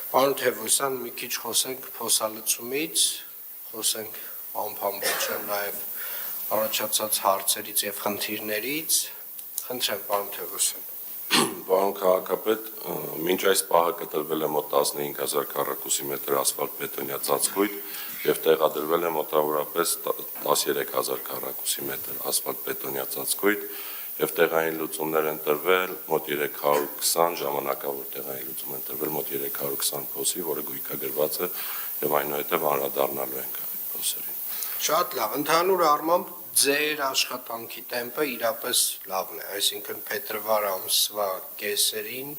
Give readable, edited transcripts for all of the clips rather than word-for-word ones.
Պարոն Թևոսյան, մի քիչ խոսենք փոսալցումից, խոսենք անփամփության նաև առաջացած հարցերից եւ խնդիրներից։ Խնդրեմ, պարոն Թևոսյան։ Պարոն քաղաքապետ, մինչ այս պահը կտրվել է մոտ 15000 քառակուսի մետր ասֆալտ բետոնյա ծածկույթ եւ տեղադրվել է մոտավորապես 13000 քառակուսի մետր ասֆալտ բետոնյա ծածկույթ եւ տեղային լուծումներ են տրվել մոտ 320 ժամանակավոր տեղային լուծում են տրվել մոտ 320 փոսի, որը գույքագրված է եւ այնուհետեւ անդրադառնալու ենք այդ փոսերին։ Շատ լավ, ընդհանուր առմամբ ձեր աշխատանքի տեմպը իրապես լավն է, այսինքն փետրվար ամսվա կեսերին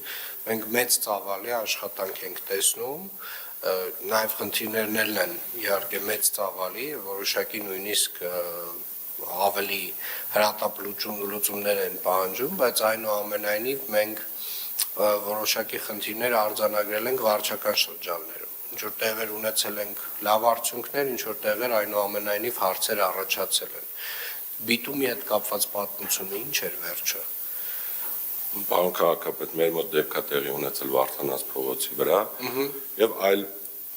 մենք մեծ ծավալի աշխատանք ենք տեսնում, նաև խնդիրներն են իհարկե մեծ ծավալի, որոշակի նույնիսկ ավելի հրատապ լուծումներ են պահանջում, բայց այնուամենայնիվ մենք որոշակի խնդիրներ արձանագրել ենք վարչական շրջաններում։ Ինչ որ տեղեր ունեցել ենք լավ արդյունքներ, ինչ որ տեղեր այնուամենայնիվ հարցեր առաջացել են։ Բիտումի հետ կապված պատմությունը ինչ էր վերջը։ Պարոն քաղաքապետ, մեր մոտ դեպք է տեղի ունեցել Վարդանանց փողոցի վրա եւ այլ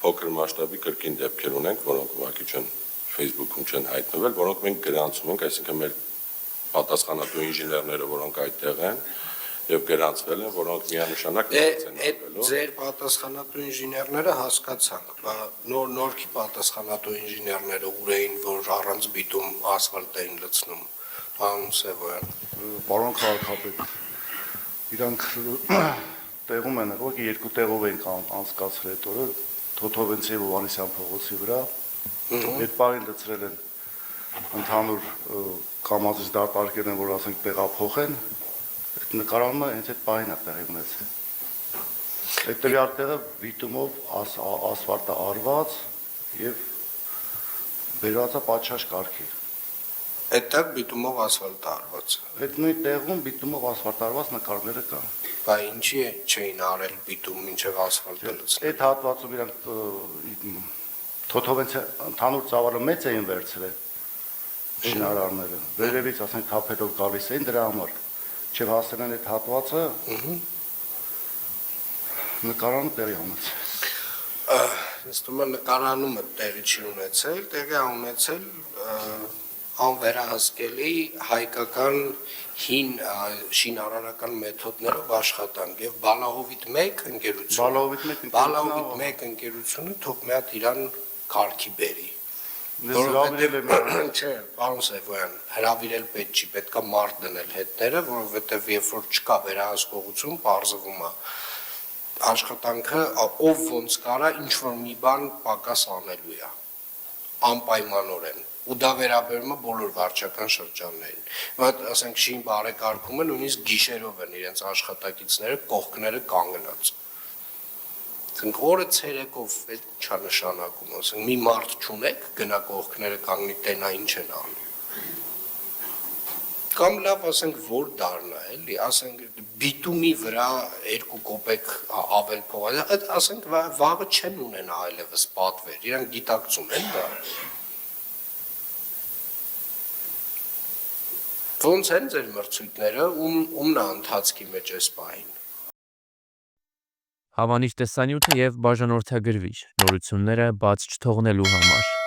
փոքր մասշտաբի կրկին դեպքեր ունենք, որոնք ուղղակի չեն Facebook-ում չեն հայտնվել, որոնք մենք գրանցում ենք, այսինքն մեր պատասխանատու ինժեներները, որոնք այդտեղ են եւ գրանցվել են, որոնք միանշանակ են ելնելու։ Ձեր պատասխանատու ինժեներները հասկացանք, նորքի պատասխանատու ինժեներները ուր էին, որ առանց բիտում ասֆալտ էին լցնում, պարոն Սևոյան։ Պարոն քաղաքապետ, իրանք տեղում են եղել, երկու տեղով ենք անցկացրել այդ օրը, Թոթովենցի եւ Հովհաննիսյան փողոցի վրա, այդ պահին լցրել են ընդհանուր կամազից դատարկել են, որ ասենք տեղափոխեն, այդ նկարահանումը հենց այդ պահին է տեղի ունեցել։ Այդ տվյալ տեղը բիտումով ասֆալտ է արված եւ բերված է պատշաճ կարգի։ Այդտեղ բիտումով ասֆալտ է արված։ Այդ նույն տեղում բիտումով ասֆալտ արված նկարները կան։ Բա ինչի չէին արել բիտում մինչև ասֆալտը լցնել։ Այդ հատվածում իրանք Թոթովենցի ընդհանուր ծավալը մեծ էին վերցրել շինարարները։ Վերևից ասենք թափելով գալիս էին դրա համար։ Չէ հասել են այդ հատվածը նկարանը տեղի ունեցել։ Ինձ թվում է նկարանումը տեղի չի ունեցել, տեղի է ունեցել անվերահսկելի հայկական հին շինարարական մեթոդներով աշխատանք եւ Բալահովիտ 1 ընկերությունը Բալահովիտ 1 ընկերությունը թող մի հատ իրան կարգի բերի։ Չէ, պարոն Սևոյան, հրավիրել պետք չի, պետքա մարդ դնել հետները, որովհետեւ երբ որ չկա վերահսկողություն, պարզվում է աշխատանքը ով ոնց կարա ինչ որ մի բան պակաս անելու է անպայմանորեն ու դա վերաբերում է բոլոր վարչական շրջաններին։ Բայց ասենք շին բարեկարգումը նույնիսկ գիշերով են իրենց աշխատակիցները կողքները կանգնած։ Ասենք օրը ցերեկով էլ չա նշանակում, ասենք մի մարդ չունեք, գնա կողքները կանգնի, տենա ինչ են անում։ Կամ լավ ասենք որ դառնա էլի, ասենք բիտումի վրա 2 կոպեկ ավել փող, ասենք վաղը չեն ունենա այլևս պատվեր, իրանք գիտակցում են դա։ Ոնց են ձեր մրցույթները, ումն է ընթացքի մեջ այս պահին։ Հավանիչ տեսանյութը եւ բաժանորդագրվիչ նորությունները բաց չթողնելու համար։